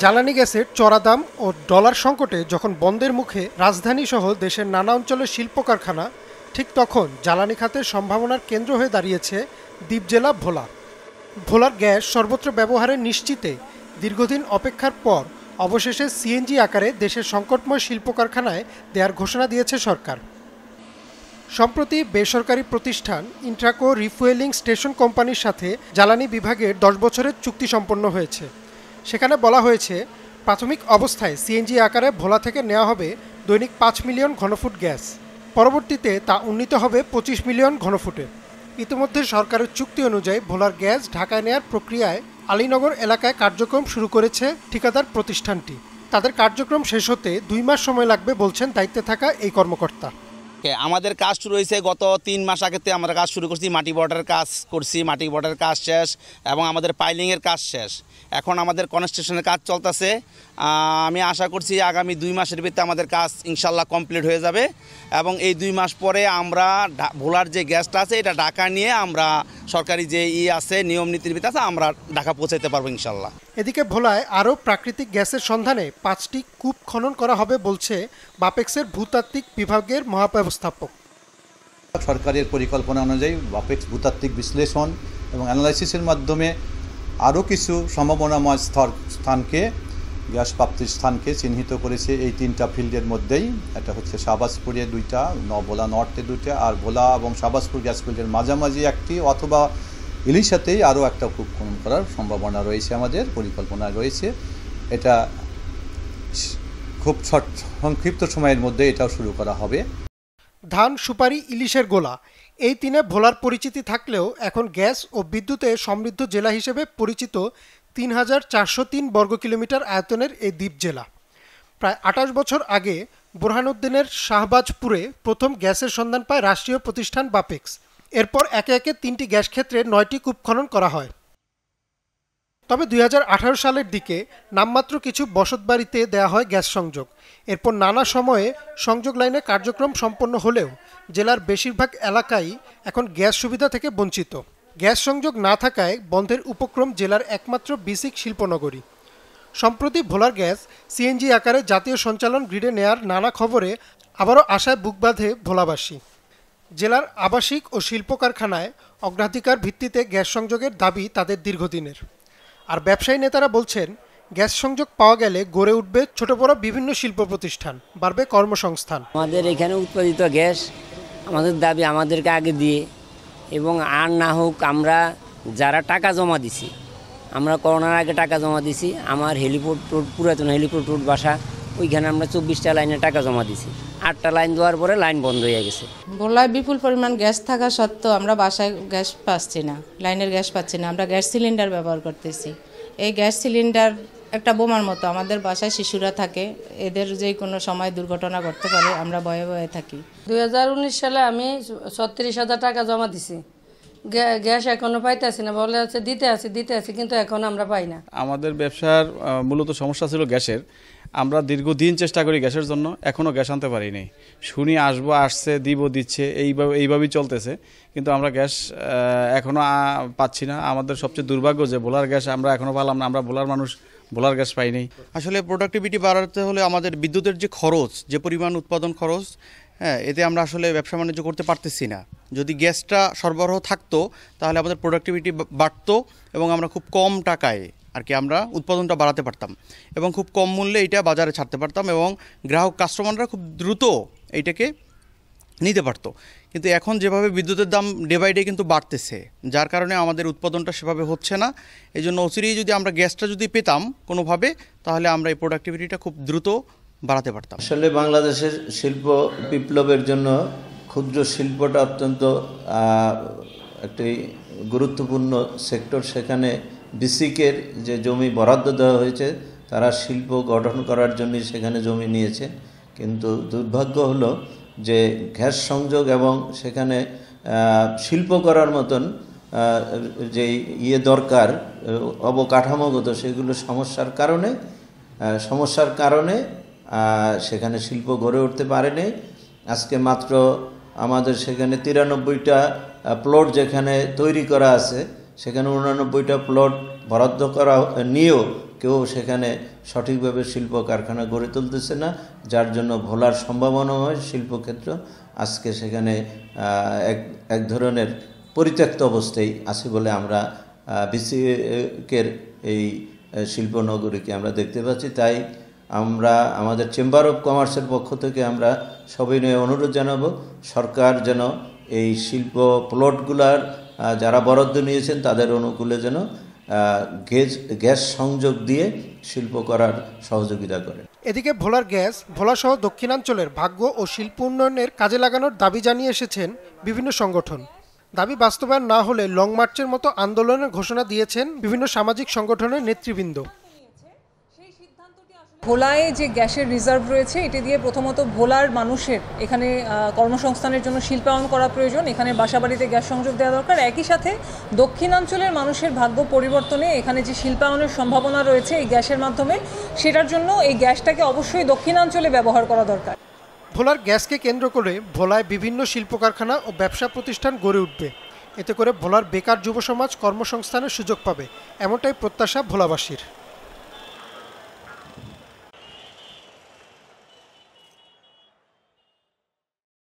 জ্বালানি গ্যাসের চড়া দাম ও ডলার সংকটে যখন বন্ধের মুখে রাজধানীসহ দেশের নানা অঞ্চলের শিল্প কারখানা, ঠিক তখন জ্বালানি খাতের সম্ভাবনার কেন্দ্র হয়ে দাঁড়িয়েছে দ্বীপ জেলা ভোলা। ভোলার গ্যাস সর্বত্র ব্যবহারের নিশ্চিতে দীর্ঘদিন অপেক্ষার পর অবশেষে সিএনজি আকারে দেশের সংকটময় শিল্প কারখানায় দেওয়ার ঘোষণা দিয়েছে সরকার। সম্প্রতি বেসরকারি প্রতিষ্ঠান ইন্ট্রাকো রিফুয়েলিং স্টেশন কোম্পানির সাথে জ্বালানি বিভাগের 10 বছরের চুক্তি সম্পন্ন হয়েছে। সেখানে বলা হয়েছে, প্রাথমিক অবস্থায় সিএনজি আকারে ভোলা থেকে নেওয়া হবে দৈনিক 5 মিলিয়ন ঘনফুট গ্যাস। পরবর্তীতে তা উন্নীত হবে 25 মিলিয়ন ঘনফুটে। ইতিমধ্যে সরকারের চুক্তি অনুযায়ী ভোলার গ্যাস ঢাকায় নেয়ার প্রক্রিয়ায় আলীনগর এলাকায় কার্যক্রম শুরু করেছে ঠিকাদার প্রতিষ্ঠানটি। তাদের কার্যক্রম শেষ হতে 2 মাস সময় লাগবে বলছেন দায়িত্বে থাকা এই কর্মকর্তা। আমাদের কাজ শুরু হয়েছে গত 3 মাস আগে থেকে। আমরা কাজ শুরু করছি, মাটি বর্ডারের কাজ করছি, মাটি বর্ডারের কাজ শেষ এবং আমাদের পাইলিংয়ের কাজ শেষ। এখন আমাদের কনস্ট্রাকশনের কাজ চলতেছে। আমি আশা করছি আগামী 2 মাসের ভিতরে আমাদের কাজ ইনশাল্লাহ কমপ্লিট হয়ে যাবে এবং এই 2 মাস পরে আমরা ভোলার যে গ্যাসটা আছে এটা ঢাকা নিয়ে আমরা সরকারি যে আছে নিয়ম নীতির ভিতরে আছে আমরা ঢাকা পৌঁছাতে পারবো ইনশাল্লাহ। এদিকে ভোলায় আরও প্রাকৃতিক গ্যাসের সন্ধানে 5টি কূপ খনন করা হবে বলছে বাপেক্সের ভূতাত্ত্বিক বিভাগের মহাব্যবস্থাপক। সরকারের পরিকল্পনা অনুযায়ী বাপেক্স ভূতাত্ত্বিক বিশ্লেষণ এবং অ্যানালাইসিসের মাধ্যমে আরও কিছু সম্ভাবনাময় স্থানকে গ্যাস প্রাপ্তির স্থানকে চিহ্নিত করেছে এই 3টা ফিল্ডের মধ্যেই। এটা হচ্ছে শাহবাজপুরে 2টা, ভোলা নর্থে 2টা, আর ভোলা এবং শাহবাজপুর গ্যাস ফিল্ডের মাঝামাঝি একটি, অথবা ইলিশাতেই আরও একটা কূপ খনন করার সম্ভাবনা রয়েছে। আমাদের পরিকল্পনা রয়েছে, এটা খুব সংক্ষিপ্ত সময়ের মধ্যে এটাও শুরু করা হবে। ধান, সুপারি, ইলিশের গোলা, এই 3 ভোলার পরিচিতি থাকলেও এখন গ্যাস ও বিদ্যুতে সমৃদ্ধ জেলা হিসেবে পরিচিত 3403 বর্গ কিলোমিটার আয়তনের এই দ্বীপ জেলা। প্রায় 28 বছর আগে বোরহানুদ্দিনের শাহবাজপুরে প্রথম গ্যাসের সন্ধান পায় রাষ্ট্রীয় প্রতিষ্ঠান বাপেক্স। এরপর একে একে 3টি গ্যাস ক্ষেত্রে 9টি কূপ খনন করা হয়। তবে 2018 সালের দিকে নামমাত্র কিছু বসতবাড়িতে দেওয়া হয় গ্যাস সংযোগ। এরপর নানা সময়ে সংযোগ লাইনের কার্যক্রম সম্পন্ন হলেও জেলার বেশিরভাগ এলাকাই এখন গ্যাস সুবিধা থেকে বঞ্চিত। গ্যাস সংযোগ না থাকায় বন্ধের উপক্রম জেলার একমাত্র বিসিক শিল্পনগরী। সম্প্রতি ভোলার গ্যাস সিএনজি আকারে জাতীয় সঞ্চালন গ্রিডে নেয়ার নানা খবরে আবারও আশায় বুক বাঁধে ভোলাবাসী। জেলার আবাসিক ও শিল্প কারখানায় অগ্রাধিকার ভিত্তিতে গ্যাস সংযোগের দাবি তাদের দীর্ঘদিনের। আর ব্যবসায়ী নেতারা বলছেন, গ্যাস সংযোগ পাওয়া গেলে গড়ে উঠবে ছোট বড় বিভিন্ন শিল্প প্রতিষ্ঠান, বাড়বে কর্মসংস্থান। আমাদের এখানে উৎপাদিত গ্যাস আমাদের দাবি আমাদেরকে আগে দিয়ে, এবং আর না হোক আমরা যারা টাকা জমা দিছি, আমরা করোনার আগে টাকা জমা দিছি। আমার হেলিপোর্ট রোড, পুরাতন হেলিপোর্ট রোড বাসা, ওইখানে আমরা 24টা লাইনে টাকা জমা দিছি। 8টা লাইন দেওয়ার পরে লাইন বন্ধ হয়ে গেছে। ভোলায় বিপুল পরিমাণ গ্যাস থাকা সত্ত্বেও আমরা বাসায় গ্যাস পাচ্ছি না, লাইনের গ্যাস পাচ্ছি না। আমরা গ্যাস সিলিন্ডার ব্যবহার করতেছি। এই গ্যাস সিলিন্ডার একটা বোমার মতো। আমাদের বাসায় শিশুরা থাকে, এদের যে কোনো সময় দুর্ঘটনা ঘটতে পারে, আমরা ভয়ে ভয়ে থাকি। 2019 সালে আমি 36,000 টাকা জমা দিছি। গ্যাস এখনো পাইতেছি না, বলে আছে দিতে আছি কিন্তু এখন আমরা পাই না। আমাদের ব্যবসার মূলত সমস্যা ছিল গ্যাসের। আমরা দীর্ঘদিন চেষ্টা করি গ্যাসের জন্য, এখনও গ্যাস আনতে পারিনি। শুনি আসছে, দিচ্ছে, এইভাবেই চলতেছে, কিন্তু আমরা গ্যাস এখনও পাচ্ছি না। আমাদের সবচেয়ে দুর্ভাগ্য যে ভোলার গ্যাস আমরা এখনও পালাম না। আমরা ভোলার মানুষ, ভোলার গ্যাস পাইনি। আসলে প্রোডাক্টিভিটি বাড়াতে হলে আমাদের বিদ্যুতের যে খরচ, যে পরিমাণ উৎপাদন খরচ, এতে আমরা আসলে ব্যবসা বাণিজ্য করতে পারতেছি না। যদি গ্যাসটা সরবরাহ থাকতো তাহলে আমাদের প্রোডাক্টিভিটি বাড়তো এবং আমরা খুব কম টাকায় আমরা উৎপাদনটা বাড়াতে পারতাম এবং খুব কম মূল্যে এটা বাজারে ছাড়তে পারতাম এবং গ্রাহক কাস্টমাররা খুব দ্রুত এইটাকে নিতে পারতো। কিন্তু এখন যেভাবে বিদ্যুতের দাম ডে বাই ডে কিন্তু বাড়তেছে, যার কারণে আমাদের উৎপাদনটা সেভাবে হচ্ছে না। এই জন্য অচিরেই যদি আমরা গ্যাসটা যদি পেতাম কোনোভাবে, তাহলে আমরা এই প্রোডাক্টিভিটিটা খুব দ্রুত বাড়াতে পারতাম। আসলে বাংলাদেশের শিল্প বিপ্লবের জন্য ক্ষুদ্র শিল্পটা অত্যন্ত একটি গুরুত্বপূর্ণ সেক্টর। সেখানে বিসিকের যে জমি বরাদ্দ দেওয়া হয়েছে, তারা শিল্প গঠন করার জন্য সেখানে জমি নিয়েছে। কিন্তু দুর্ভাগ্য হলো যে গ্যাস সংযোগ এবং সেখানে শিল্প করার মতন যে দরকার অবকাঠামোগত, সেগুলো সমস্যার কারণে সেখানে শিল্প গড়ে উঠতে পারেনি। আজকে মাত্র আমাদের সেখানে 93টা প্লট যেখানে তৈরি করা আছে, সেখানে 89টা প্লট বরাদ্দ করা নিয়েও কেউ সেখানে সঠিকভাবে শিল্প কারখানা গড়ে তুলতেছে না, যার জন্য ভোলার সম্ভাবনা হয় শিল্পক্ষেত্র আজকে সেখানে এক ধরনের পরিত্যক্ত অবস্থায় আছে বলে আমরা বিসিকের এই শিল্পনগরীকে আমরা দেখতে পাচ্ছি। তাই আমরা আমাদের চেম্বার অফ কমার্সের পক্ষ থেকে আমরা সবিনয়ে অনুরোধ জানাবো সরকার যেন এই শিল্প প্লটগুলার যারা বরাদ্দ নিয়েছেন তাদের অনুকূলে যেন গ্যাস সংযোগ দিয়ে শিল্প করার সহযোগিতা করে। এদিকে ভোলার গ্যাস ভোলাসহ দক্ষিণাঞ্চলের ভাগ্য ও শিল্প উন্নয়নের কাজে লাগানোর দাবি জানিয়ে এসেছেন বিভিন্ন সংগঠন। দাবি বাস্তবায়ন না হলে লং মার্চের মতো আন্দোলনের ঘোষণা দিয়েছেন বিভিন্ন সামাজিক সংগঠনের নেতৃবৃন্দ। ভোলায় যে গ্যাসের রিজার্ভ রয়েছে এটি দিয়ে প্রথমত ভোলার মানুষের এখানে কর্মসংস্থানের জন্য শিল্পায়ন করা প্রয়োজন, এখানে বাসাবাড়িতে গ্যাস সংযোগ দেওয়া দরকার। একই সাথে দক্ষিণাঞ্চলের মানুষের ভাগ্য পরিবর্তনে এখানে যে শিল্পায়নের সম্ভাবনা রয়েছে এই গ্যাসের মাধ্যমে, সেটার জন্য এই গ্যাসটাকে অবশ্যই দক্ষিণাঞ্চলে ব্যবহার করা দরকার। ভোলার গ্যাসকে কেন্দ্র করে ভোলায় বিভিন্ন শিল্প কারখানা ও ব্যবসা প্রতিষ্ঠান গড়ে উঠবে। এতে করে ভোলার বেকার যুব সমাজ কর্মসংস্থানের সুযোগ পাবে, এমনটাই প্রত্যাশা ভোলাবাসীর।